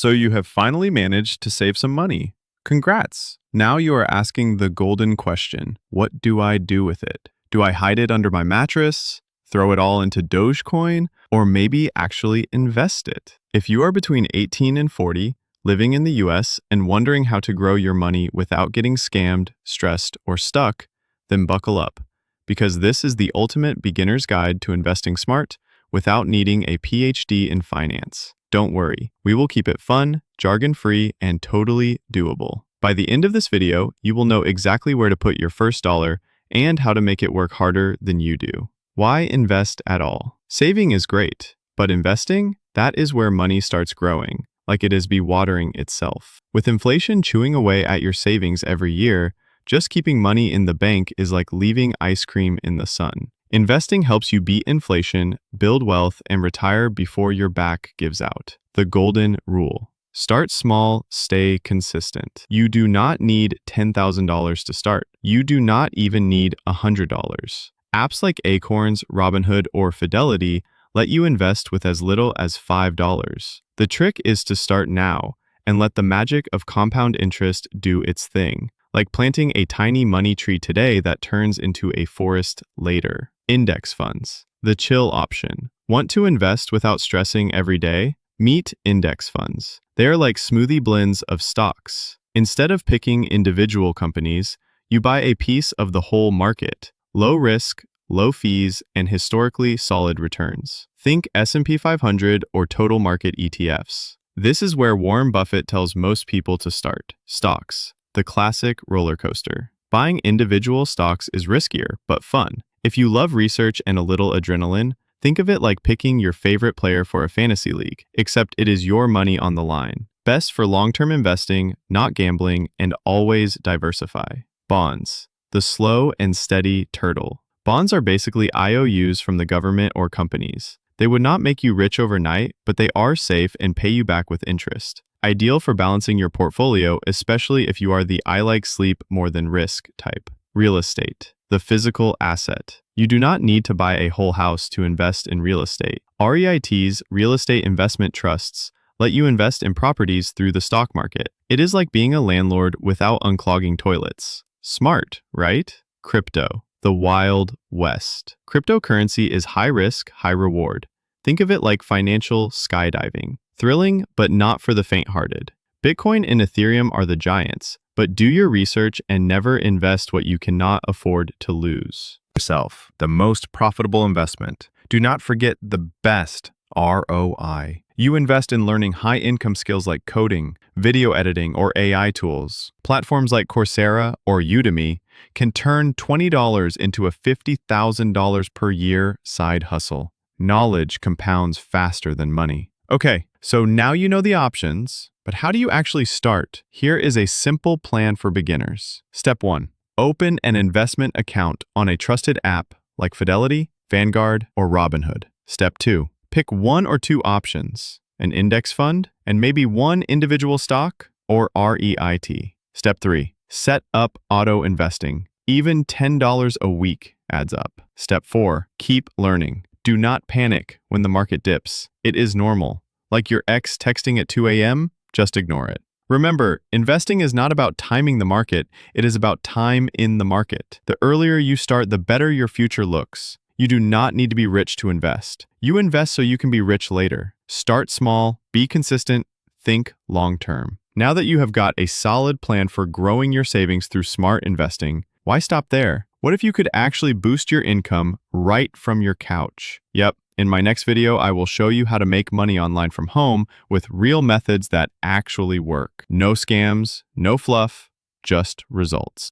So you have finally managed to save some money. Congrats! Now you are asking the golden question. What do I do with it? Do I hide it under my mattress, throw it all into Dogecoin, or maybe actually invest it? If you are between 18 and 40, living in the US, and wondering how to grow your money without getting scammed, stressed, or stuck, then buckle up, because this is the ultimate beginner's guide to investing smart without needing a PhD in finance. Don't worry, we will keep it fun, jargon-free, and totally doable. By the end of this video, you will know exactly where to put your first dollar and how to make it work harder than you do. Why invest at all? Saving is great, but investing? That is where money starts growing, like it is watering itself. With inflation chewing away at your savings every year, just keeping money in the bank is like leaving ice cream in the sun. Investing helps you beat inflation, build wealth, and retire before your back gives out. The golden rule. Start small, stay consistent. You do not need $10,000 to start. You do not even need $100. Apps like Acorns, Robinhood, or Fidelity let you invest with as little as $5. The trick is to start now and let the magic of compound interest do its thing, like planting a tiny money tree today that turns into a forest later. Index funds. The chill option. Want to invest without stressing every day? Meet index funds. They are like smoothie blends of stocks. Instead of picking individual companies, you buy a piece of the whole market. Low risk, low fees, and historically solid returns. Think S&P 500 or total market ETFs. This is where Warren Buffett tells most people to start. Stocks. The classic roller coaster. Buying individual stocks is riskier, but fun. If you love research and a little adrenaline, think of it like picking your favorite player for a fantasy league, except it is your money on the line. Best for long-term investing, not gambling, and always diversify. Bonds. The slow and steady turtle. Bonds are basically IOUs from the government or companies. They would not make you rich overnight, but they are safe and pay you back with interest. Ideal for balancing your portfolio, especially if you are the I like sleep more than risk type. Real estate. The physical asset. You do not need to buy a whole house to invest in real estate. REITs, real estate investment trusts, let you invest in properties through the stock market. It is like being a landlord without unclogging toilets. Smart, right? Crypto. The Wild West. Cryptocurrency is high risk, high reward. Think of it like financial skydiving. Thrilling, but not for the faint-hearted. Bitcoin and Ethereum are the giants, but do your research and never invest what you cannot afford to lose. Yourself, the most profitable investment. Do not forget the best ROI. You invest in learning high-income skills like coding, video editing, or AI tools. Platforms like Coursera or Udemy can turn $20 into a $50,000 per year side hustle. Knowledge compounds faster than money. Okay, so now you know the options, but how do you actually start? Here is a simple plan for beginners. Step 1. Open an investment account on a trusted app like Fidelity, Vanguard, or Robinhood. Step 2. Pick one or two options, an index fund, and maybe one individual stock or REIT. Step 3. Set up auto investing. Even $10 a week adds up. Step 4. Keep learning. Do not panic when the market dips. It is normal. Like your ex texting at 2 a.m., just ignore it. Remember, investing is not about timing the market, it is about time in the market. The earlier you start, the better your future looks. You do not need to be rich to invest. You invest so you can be rich later. Start small, be consistent, think long-term. Now that you have got a solid plan for growing your savings through smart investing, why stop there? What if you could actually boost your income right from your couch? Yep, in my next video, I will show you how to make money online from home with real methods that actually work. No scams, no fluff, just results.